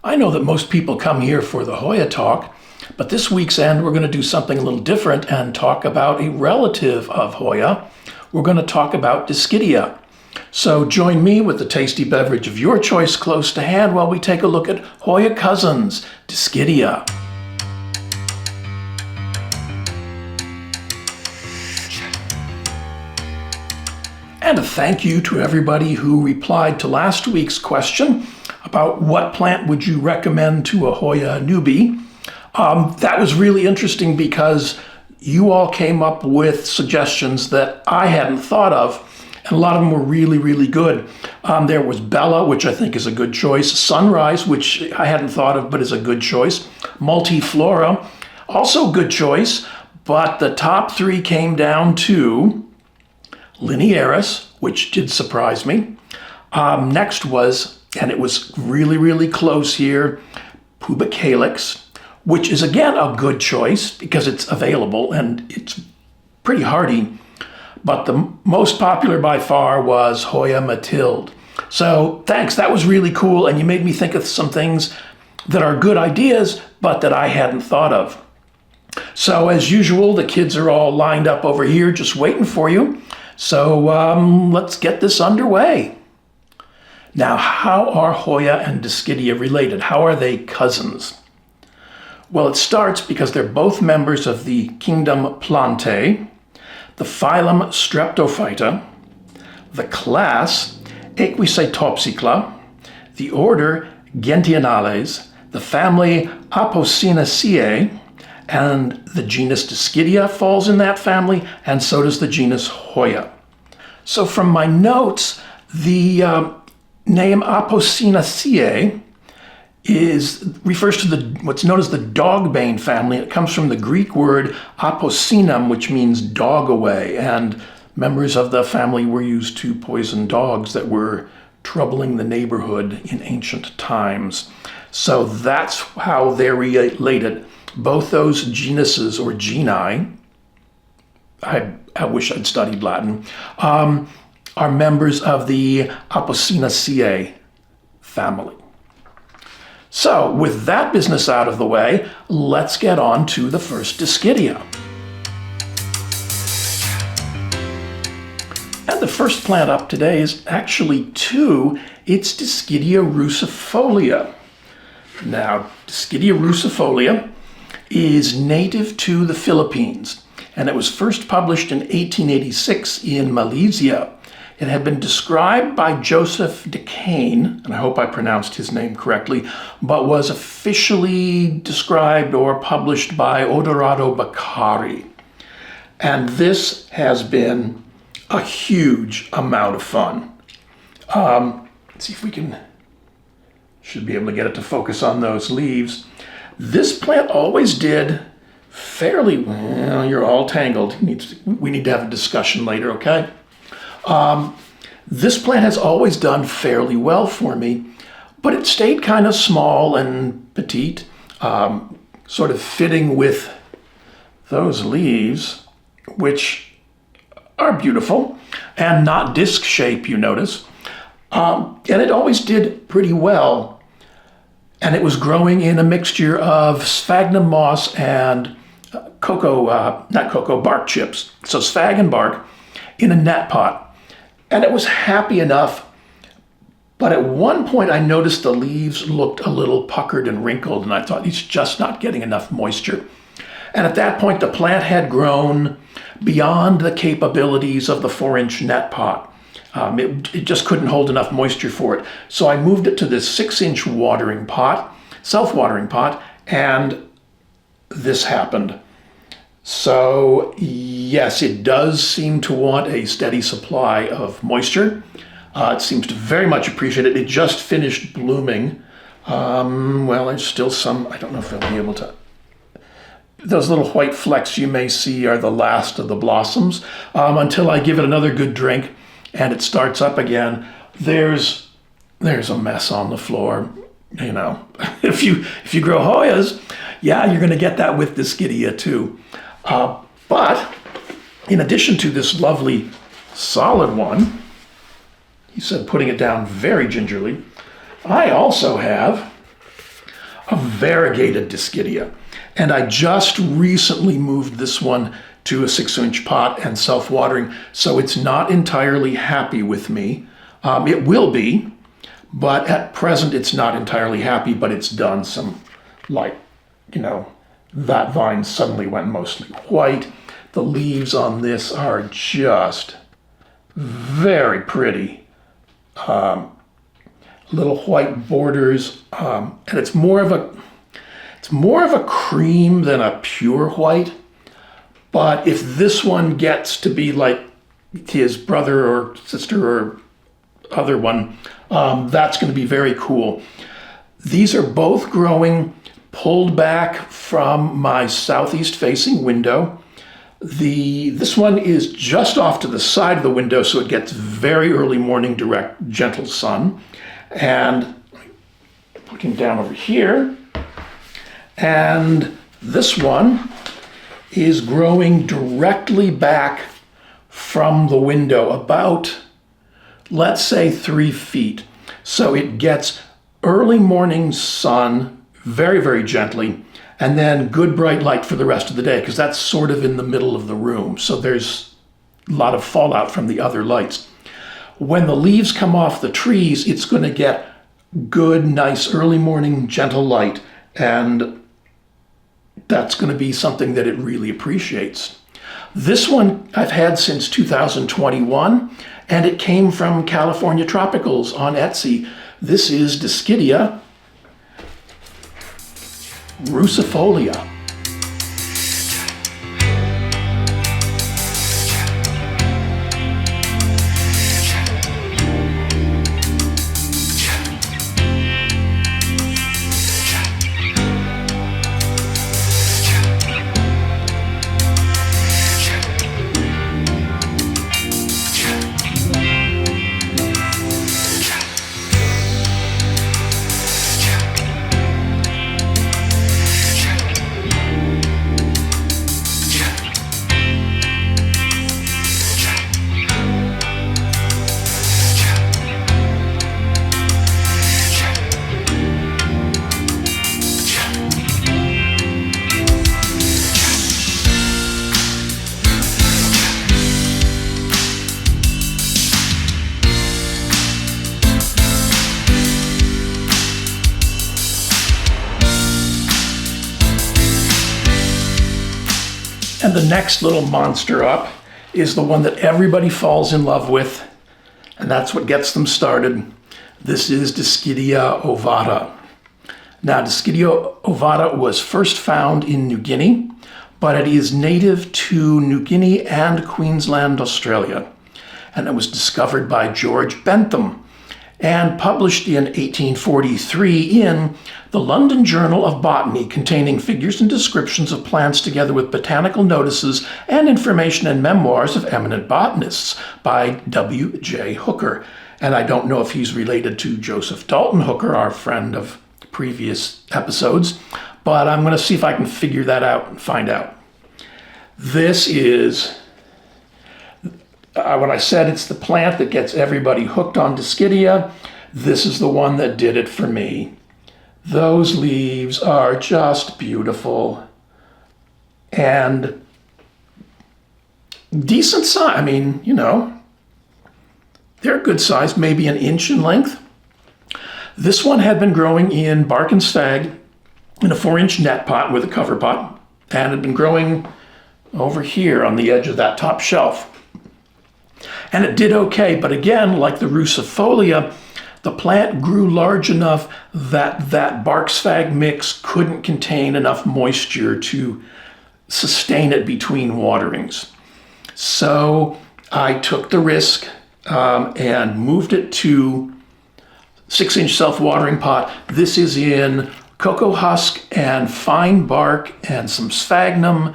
I know that most people come here for the Hoya talk, but this week's end we're going to do something a little different and talk about a relative of Hoya. We're going to talk about Dischidia. So join me with the tasty beverage of your choice close to hand while we take a look at Hoya cousins, Dischidia. And a thank you to everybody who replied to last week's question about what plant would you recommend to a Hoya newbie. That was really interesting because you all came up with suggestions that I hadn't thought of, and a lot of them were really, really good. There was Bella, which I think is a good choice. Sunrise, which I hadn't thought of but is a good choice. Multiflora, also a good choice, but the top three came down to Linearis, which did surprise me. Next was, and it was really, really close here, Pubicalyx, which is again a good choice because it's available and it's pretty hardy. But the most popular by far was Hoya Matilde. So thanks, that was really cool, and you made me think of some things that are good ideas, but that I hadn't thought of. So as usual, the kids are all lined up over here just waiting for you. So let's get this underway. Now, how are Hoya and Dischidia related? How are they cousins? Well, it starts because they're both members of the kingdom Plantae, the phylum Streptophyta, the class Equisetops, the order Gentianales, the family Apocynaceae, and the genus Dischidia falls in that family, and so does the genus Hoya. So from my notes, the name Apocynaceae refers to what's known as the dogbane family. It comes from the Greek word apocynum, which means dog away, and members of the family were used to poison dogs that were troubling the neighborhood in ancient times. So that's how they're related. Both those genuses or genii, I wish I'd studied Latin, are members of the Apocynaceae family. So with that business out of the way, let's get on to the first Dischidia. And the first plant up today is actually two. It's Dischidia ruscifolia. Now, Dischidia ruscifolia is native to the Philippines, and it was first published in 1886 in Malaysia. It had been described by Joseph Decane, and I hope I pronounced his name correctly, but was officially described or published by Odorato Beccari. And this has been a huge amount of fun. Let's see if we should be able to get it to focus on those leaves. This plant always did fairly well. You're all tangled. We need to have a discussion later, okay? This plant has always done fairly well for me, but it stayed kind of small and petite, sort of fitting with those leaves, which are beautiful and not disc shape, you notice. And it always did pretty well. And it was growing in a mixture of sphagnum moss and bark chips. So sphagnum and bark in a net pot. And it was happy enough, but at one point I noticed the leaves looked a little puckered and wrinkled, and I thought it's just not getting enough moisture. And at that point, the plant had grown beyond the capabilities of the 4-inch net pot. It just couldn't hold enough moisture for it. So I moved it to this 6-inch watering pot, self-watering pot, and this happened. So yes, it does seem to want a steady supply of moisture. It seems to very much appreciate it. It just finished blooming. Well, there's still some, I don't know if I'll be able to. Those little white flecks you may see are the last of the blossoms. Until I give it another good drink and it starts up again, there's a mess on the floor. You know, if you grow Hoyas, yeah, you're going to get that with Dischidia too. But in addition to this lovely solid one, he said, putting it down very gingerly, I also have a variegated Dischidia. And I just recently moved this one to a 6-inch pot and self-watering, so it's not entirely happy with me. It will be, but at present it's not entirely happy, but it's done some, like, you know, that vine suddenly went mostly white. The leaves on this are just very pretty. Little white borders, and it's more of a cream than a pure white. But if this one gets to be like his brother or sister or other one, that's going to be very cool. These are both growing pulled back from my southeast facing window. This one is just off to the side of the window, so it gets very early morning direct gentle sun. And looking down over here, and this one is growing directly back from the window, about, let's say, 3 feet. So it gets early morning sun very, very gently, and then good bright light for the rest of the day, because that's sort of in the middle of the room. So there's a lot of fallout from the other lights. When the leaves come off the trees, it's going to get good, nice, early morning, gentle light, and that's going to be something that it really appreciates. This one I've had since 2021, and it came from California Tropicals on Etsy. This is Dischidia ruscifolia. And the next little monster up is the one that everybody falls in love with, and that's what gets them started. This is Dischidia ovata. Now, Dischidia ovata was first found in New Guinea, but it is native to New Guinea and Queensland, Australia. And it was discovered by George Bentham and published in 1843 in the London Journal of Botany, containing figures and descriptions of plants together with botanical notices and information and memoirs of eminent botanists by W.J. Hooker. And I don't know if he's related to Joseph Dalton Hooker, our friend of previous episodes, but I'm going to see if I can figure that out and find out. This is, when I said it's the plant that gets everybody hooked on Dischidia, this is the one that did it for me. Those leaves are just beautiful and decent size. I mean, you know, they're good size, maybe an inch in length. This one had been growing in bark and sphagnum in a 4-inch net pot with a cover pot, and had been growing over here on the edge of that top shelf. And it did okay, but again, like the ruscifolia, the plant grew large enough that that bark sphagnum mix couldn't contain enough moisture to sustain it between waterings. So I took the risk and moved it to 6-inch self-watering pot. This is in cocoa husk and fine bark and some sphagnum.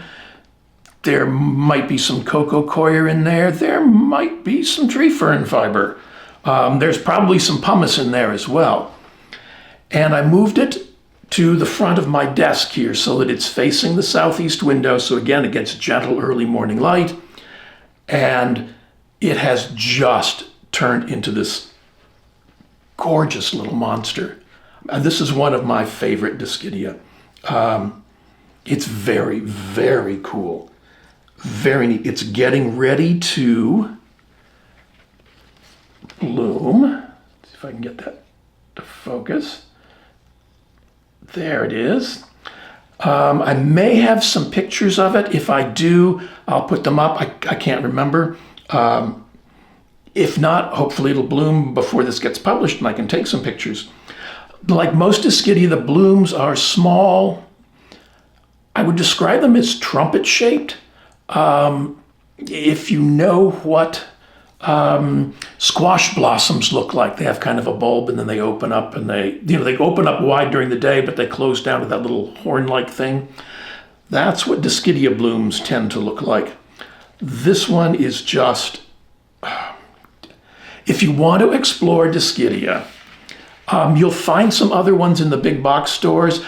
There might be some cocoa coir in there. There might be some tree fern fiber. There's probably some pumice in there as well. And I moved it to the front of my desk here so that it's facing the southeast window. So again, it gets gentle early morning light. And it has just turned into this gorgeous little monster. And this is one of my favorite Dischidia. It's very, very cool. Very neat. It's getting ready to bloom. Let's see if I can get that to focus. There it is. I may have some pictures of it. If I do, I'll put them up. I can't remember. If not, hopefully it'll bloom before this gets published and I can take some pictures. Like most Dischidia, the blooms are small. I would describe them as trumpet-shaped. If you know what squash blossoms look like, they have kind of a bulb and then they open up and they open up wide during the day, but they close down to that little horn-like thing. That's what Dischidia blooms tend to look like. This one is just, if you want to explore Dischidia, you'll find some other ones in the big box stores.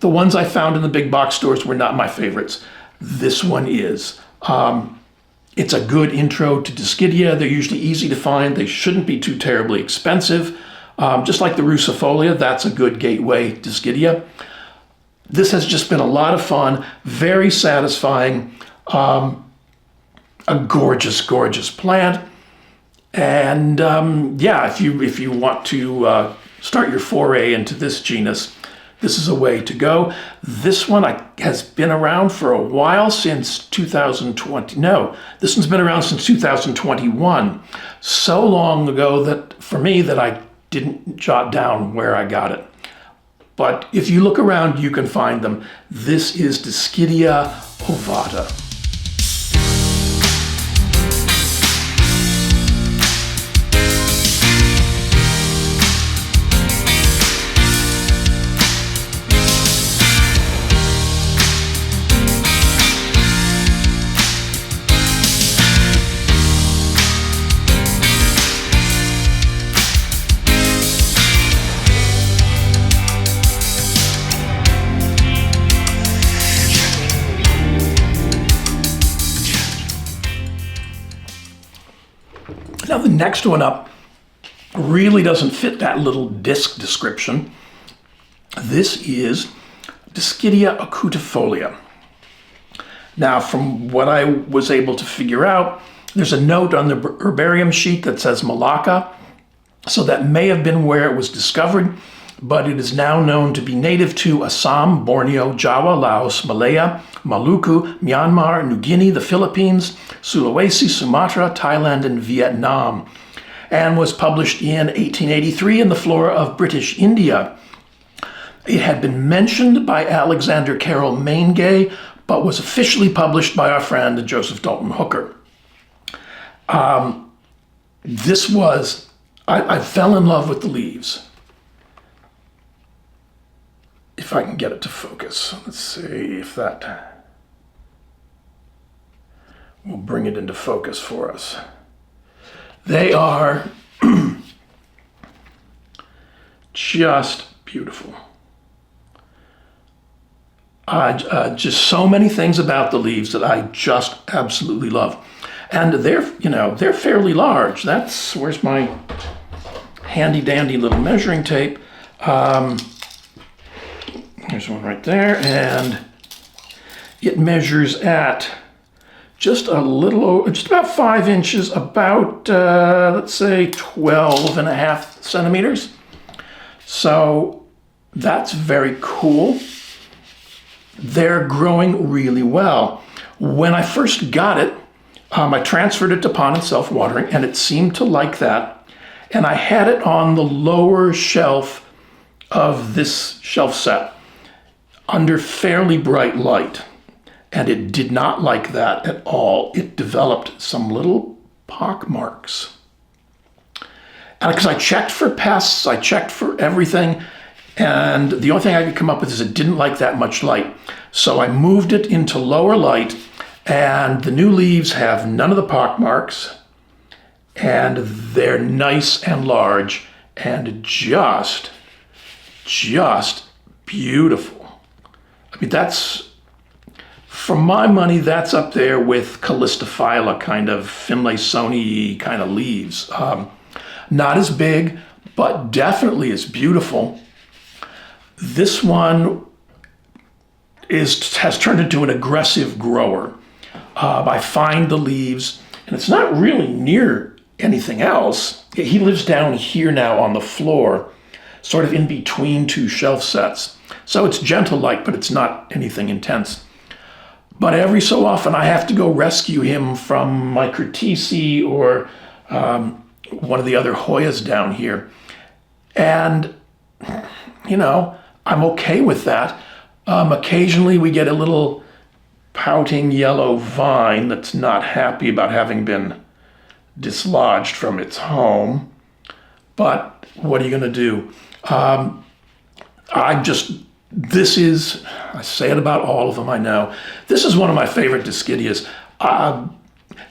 The ones I found in the big box stores were not my favorites. This one is. It's a good intro to Dischidia. They're usually easy to find. They shouldn't be too terribly expensive. Just like the ruscifolia, that's a good gateway Dischidia. This has just been a lot of fun, very satisfying, a gorgeous, gorgeous plant. And yeah, if you want to start your foray into this genus, this is a way to go. This one has been around for a while, since 2020. No, this one's been around since 2021. So long ago that for me that I didn't jot down where I got it. But if you look around, you can find them. This is Dischidia ovata. Now the next one up really doesn't fit that little disc description. This is Dischidia acutifolia. Now, from what I was able to figure out, there's a note on the herbarium sheet that says Malacca, so that may have been where it was discovered, but it is now known to be native to Assam, Borneo, Java, Laos, Malaya, Maluku, Myanmar, New Guinea, the Philippines, Sulawesi, Sumatra, Thailand, and Vietnam, and was published in 1883 in the Flora of British India. It had been mentioned by Alexander Carroll Maingay, but was officially published by our friend Joseph Dalton Hooker. I fell in love with the leaves. If I can get it to focus. Let's see if that will bring it into focus for us. They are just beautiful. Just so many things about the leaves that I just absolutely love. And they're fairly large. Where's my handy dandy little measuring tape? There's one right there, and it measures at just about 5 inches, about, let's say 12.5 centimeters. So that's very cool. They're growing really well. When I first got it, I transferred it to pond and self-watering, and it seemed to like that. And I had it on the lower shelf of this shelf set under fairly bright light. And it did not like that at all. It developed some little pock marks. And because I checked for pests, I checked for everything, and the only thing I could come up with is it didn't like that much light. So I moved it into lower light, and the new leaves have none of the pock marks, and they're nice and large and just beautiful. I mean, for my money, that's up there with Callistophylla, kind of Finlaysoni kind of leaves. Not as big, but definitely is beautiful. This one has turned into an aggressive grower. I find the leaves, and it's not really near anything else. He lives down here now on the floor, sort of in between two shelf sets. So it's gentle light, but it's not anything intense. But every so often I have to go rescue him from my Curtisi or one of the other Hoyas down here. And, you know, I'm okay with that. Occasionally we get a little pouting yellow vine that's not happy about having been dislodged from its home. But what are you going to do? I say it about all of them, I know. This is one of my favorite Dischidias.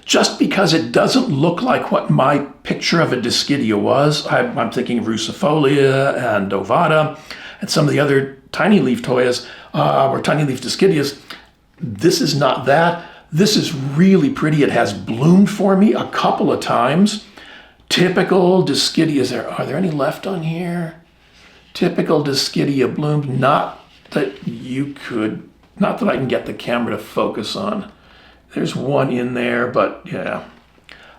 Just because it doesn't look like what my picture of a Dischidia was. I'm thinking of ruscifolia and ovata and some of the other tiny leaf Hoyas or tiny leaf Dischidias. This is not that. This is really pretty. It has bloomed for me a couple of times. Typical Dischidias. Are there any left on here? Typical Dischidia bloomed. Not that I can get the camera to focus on. There's one in there, but yeah.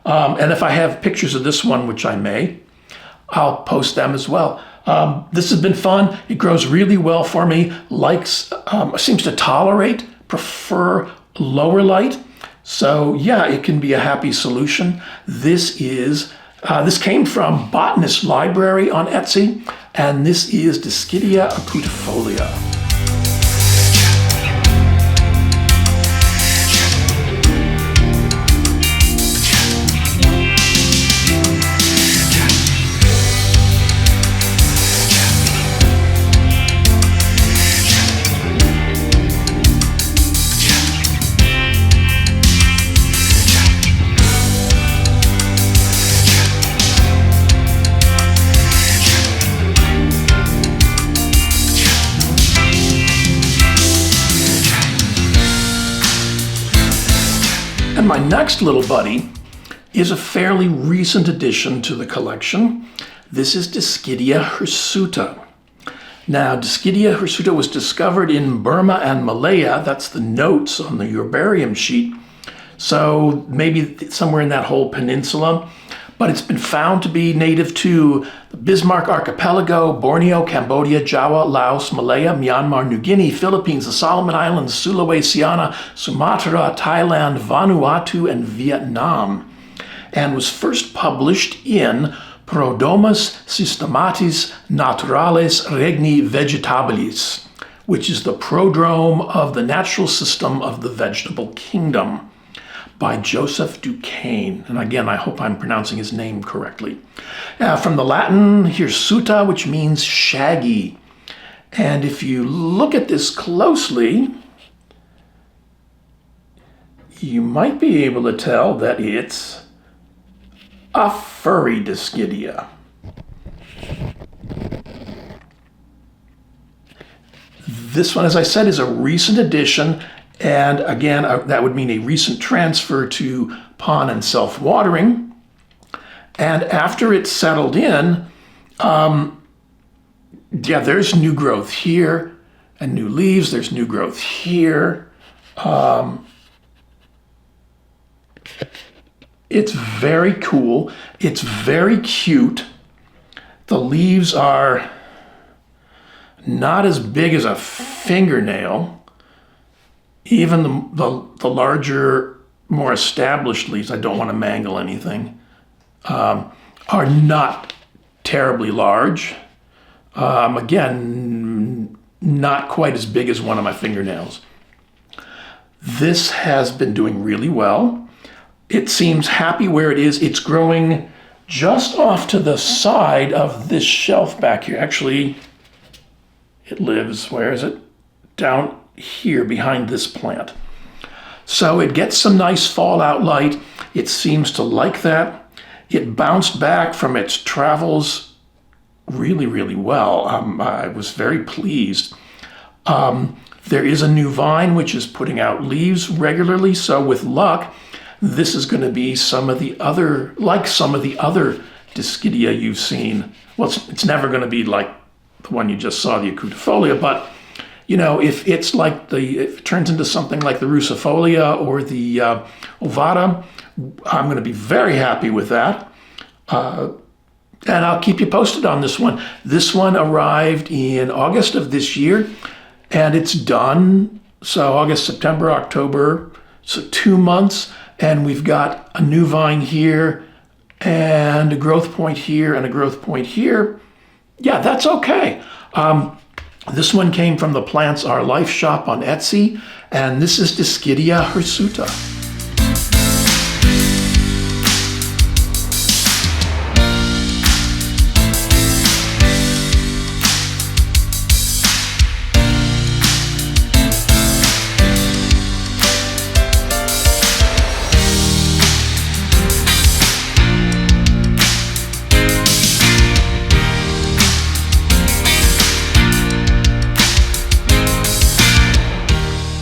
And if I have pictures of this one, which I may, I'll post them as well. This has been fun. It grows really well for me. Seems to prefer lower light. So yeah, it can be a happy solution. This came from Botanist Library on Etsy, and this is Dischidia acutifolia. And my next little buddy is a fairly recent addition to the collection. This is Dischidia hirsuta. Now, Dischidia hirsuta was discovered in Burma and Malaya. That's the notes on the herbarium sheet. So maybe somewhere in that whole peninsula. But it's been found to be native to the Bismarck Archipelago, Borneo, Cambodia, Java, Laos, Malaya, Myanmar, New Guinea, Philippines, the Solomon Islands, Sulawesi, Sumatra, Thailand, Vanuatu, and Vietnam, and was first published in Prodomus Systematis Naturales Regni Vegetabilis, which is the prodrome of the natural system of the vegetable kingdom, by Joseph Duquesne. And again, I hope I'm pronouncing his name correctly. From the Latin, hirsuta, which means shaggy. And if you look at this closely, you might be able to tell that it's a furry Dischidia. This one, as I said, is a recent addition. And again, that would mean a recent transfer to pond and self-watering. And after it's settled in, there's new growth here and new leaves. There's new growth here. It's very cool. It's very cute. The leaves are not as big as a fingernail. Even the larger, more established leaves, I don't want to mangle anything, are not terribly large. Again, not quite as big as one of my fingernails. This has been doing really well. It seems happy where it is. It's growing just off to the side of this shelf back here. Actually, it lives, where is it? Down here behind this plant. So it gets some nice fallout light. It seems to like that. It bounced back from its travels really, really well. I was very pleased. There is a new vine which is putting out leaves regularly, so with luck, this is going to be some of the other Dischidia you've seen. Well, it's never going to be like the one you just saw, the acutifolia, but you know, if it's like if it turns into something like the ruscifolia or the ovata, I'm going to be very happy with that. And I'll keep you posted on this one. This one arrived in August of this year, and it's done. So August, September, October, so 2 months, and we've got a new vine here, and a growth point here, and a growth point here. Yeah, that's okay. This one came from the Plants Are Life shop on Etsy, and this is Dischidia hirsuta.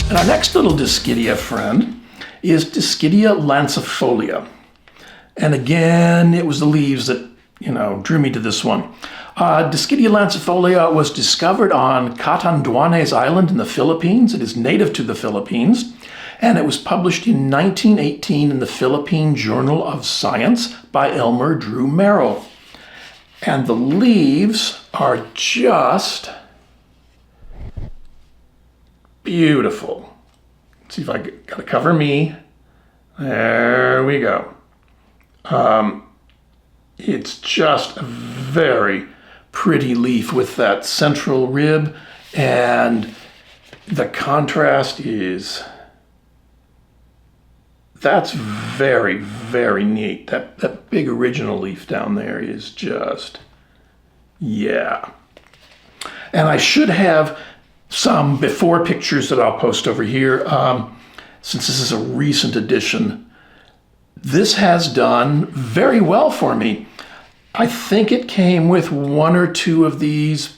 And our next little Dischidia friend is Dischidia lancifolia. And again, it was the leaves that, drew me to this one. Dischidia lancifolia was discovered on Catanduanes Island in the Philippines. It is native to the Philippines. And it was published in 1918 in the Philippine Journal of Science by Elmer Drew Merrill. And the leaves are just beautiful. Let's see if I gotta cover me. There we go. It's just a very pretty leaf with that central rib, and the contrast that's very, very neat. That big original leaf down there is just, yeah. And I should have some before pictures that I'll post over here, since this is a recent addition. This has done very well for me. I think it came with 1 or 2 of these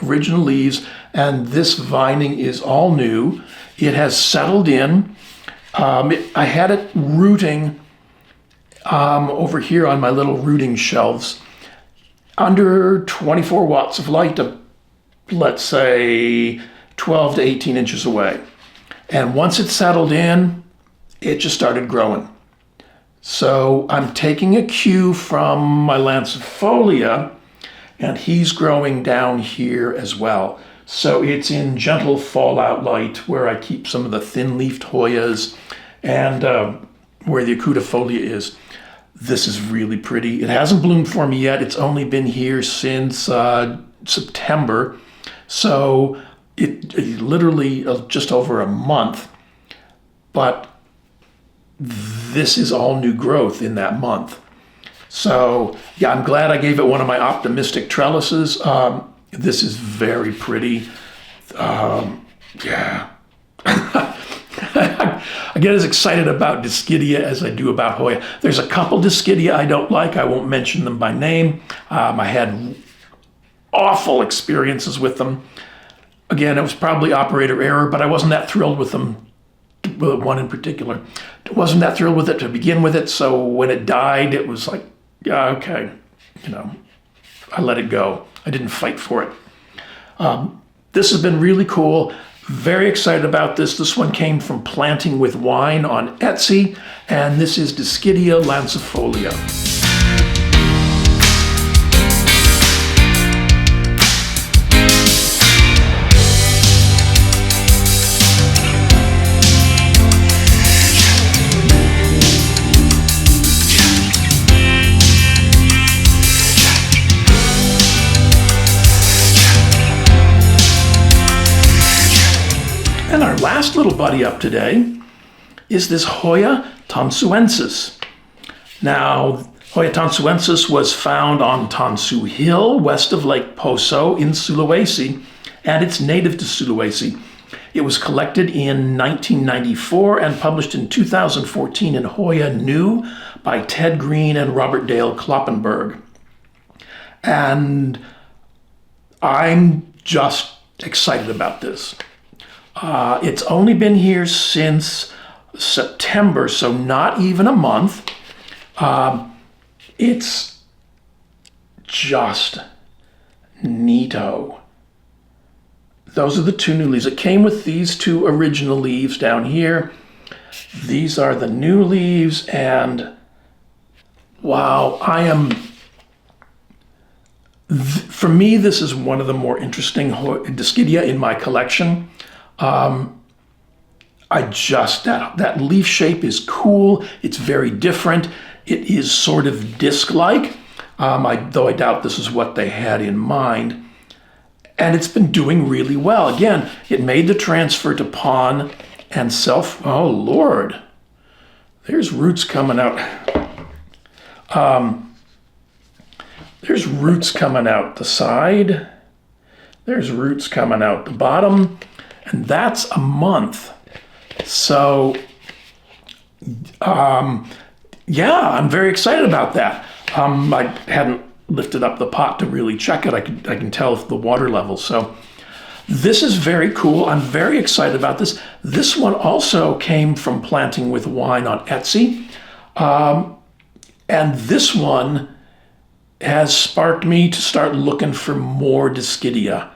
original leaves, and this vining is all new. It has settled in. I had it rooting over here on my little rooting shelves under 24 watts of light, let's say 12 to 18 inches away. And once it settled in, it just started growing. So I'm taking a cue from my lancifolia, and he's growing down here as well. So it's in gentle fallout light where I keep some of the thin-leafed Hoyas and where the acutifolia is. This is really pretty. It hasn't bloomed for me yet. It's only been here since September. So it literally just over a month, but this is all new growth in that month. So yeah, I'm glad I gave it one of my optimistic trellises. This is very pretty. Yeah. I get as excited about Dischidia as I do about Hoya. There's a couple Dischidia I don't like. I won't mention them by name. I had awful experiences with them. Again, it was probably operator error, but I wasn't that thrilled with them, with one in particular. Wasn't that thrilled with it to begin with it, so when it died, it was like, yeah, okay, I let it go. I didn't fight for it. This has been really cool. Very excited about this. This one came from Planting with Wine on Etsy, and this is Dischidia lancifolia. And our last little buddy up today is this Hoya tonsuensis. Now, Hoya tonsuensis was found on Tonsu Hill, west of Lake Poso in Sulawesi, and it's native to Sulawesi. It was collected in 1994 and published in 2014 in Hoya New by Ted Green and Robert Dale Kloppenberg. And I'm just excited about this. It's only been here since September, so not even a month. It's just neato. Those are the two new leaves. It came with these two original leaves down here. These are the new leaves, and wow, for me, this is one of the more interesting Dischidia in my collection. That leaf shape is cool. It's very different. It is sort of disc-like, though I doubt this is what they had in mind. And it's been doing really well. Again, it made the transfer to pon and self. Oh, Lord. There's roots coming out. There's roots coming out the side. There's roots coming out the bottom. And that's a month. So, yeah, I'm very excited about that. I hadn't lifted up the pot to really check it. I can tell the water level. So this is very cool. I'm very excited about this. This one also came from Planting with Wine on Etsy. And this one has sparked me to start looking for more Dischidia,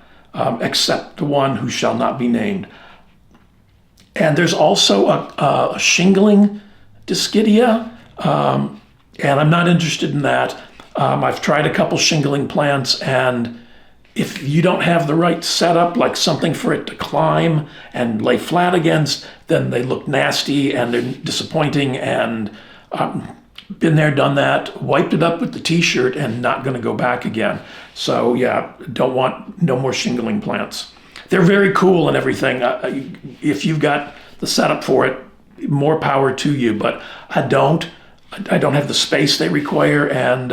except the one who shall not be named. And there's also a shingling Dischidia, and I'm not interested in that. I've tried a couple shingling plants, and if you don't have the right setup, like something for it to climb and lay flat against, then they look nasty and they're disappointing, and been there, done that, wiped it up with the t-shirt and not going to go back again. So yeah, don't want no more shingling plants. They're very cool and everything. If you've got the setup for it, more power to you, but I don't have the space they require, and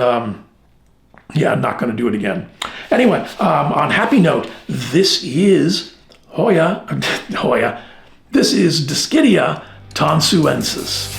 yeah, I'm not going to do it again. Anyway, on happy note, this is Hoya. This is Dischidia tonsuensis.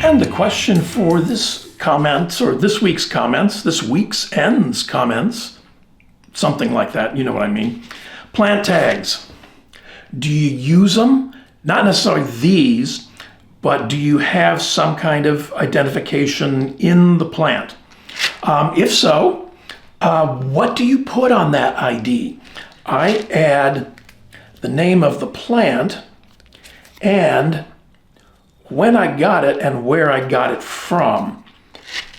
And the question for this comments, or this week's comments, this week's ends comments, something like that, you know what I mean. Plant tags. Do you use them? Not necessarily these, but do you have some kind of identification in the plant? If so, what do you put on that ID? I add the name of the plant and when I got it and where I got it from.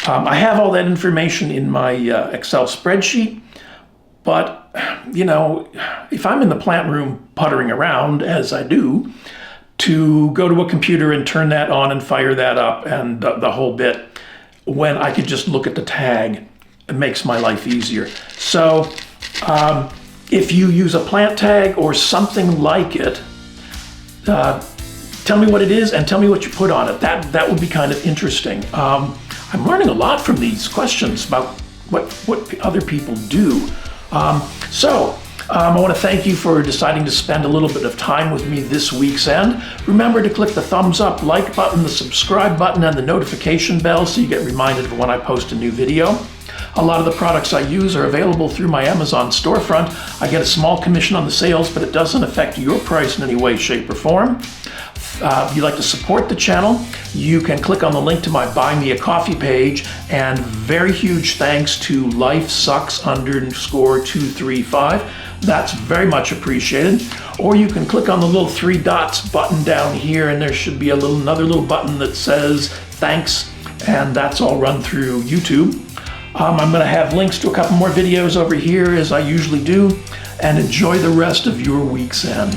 I have all that information in my Excel spreadsheet, but you know, if I'm in the plant room puttering around, as I do, to go to a computer and turn that on and fire that up and the whole bit, when I could just look at the tag, it makes my life easier. So if you use a plant tag or something like it, tell me what it is and tell me what you put on it. That would be kind of interesting. I'm learning a lot from these questions about what other people do. I want to thank you for deciding to spend a little bit of time with me this week's end. Remember to click the thumbs up, like button, the subscribe button, and the notification bell so you get reminded of when I post a new video. A lot of the products I use are available through my Amazon storefront. I get a small commission on the sales, but it doesn't affect your price in any way, shape, or form. If you'd like to support the channel, you can click on the link to my Buy Me a Coffee page, and very huge thanks to LifeSucks_235. That's very much appreciated. Or you can click on the little 3 dots button down here, and there should be another little button that says thanks, and that's all run through YouTube. I'm going to have links to a couple more videos over here as I usually do, and enjoy the rest of your week's end.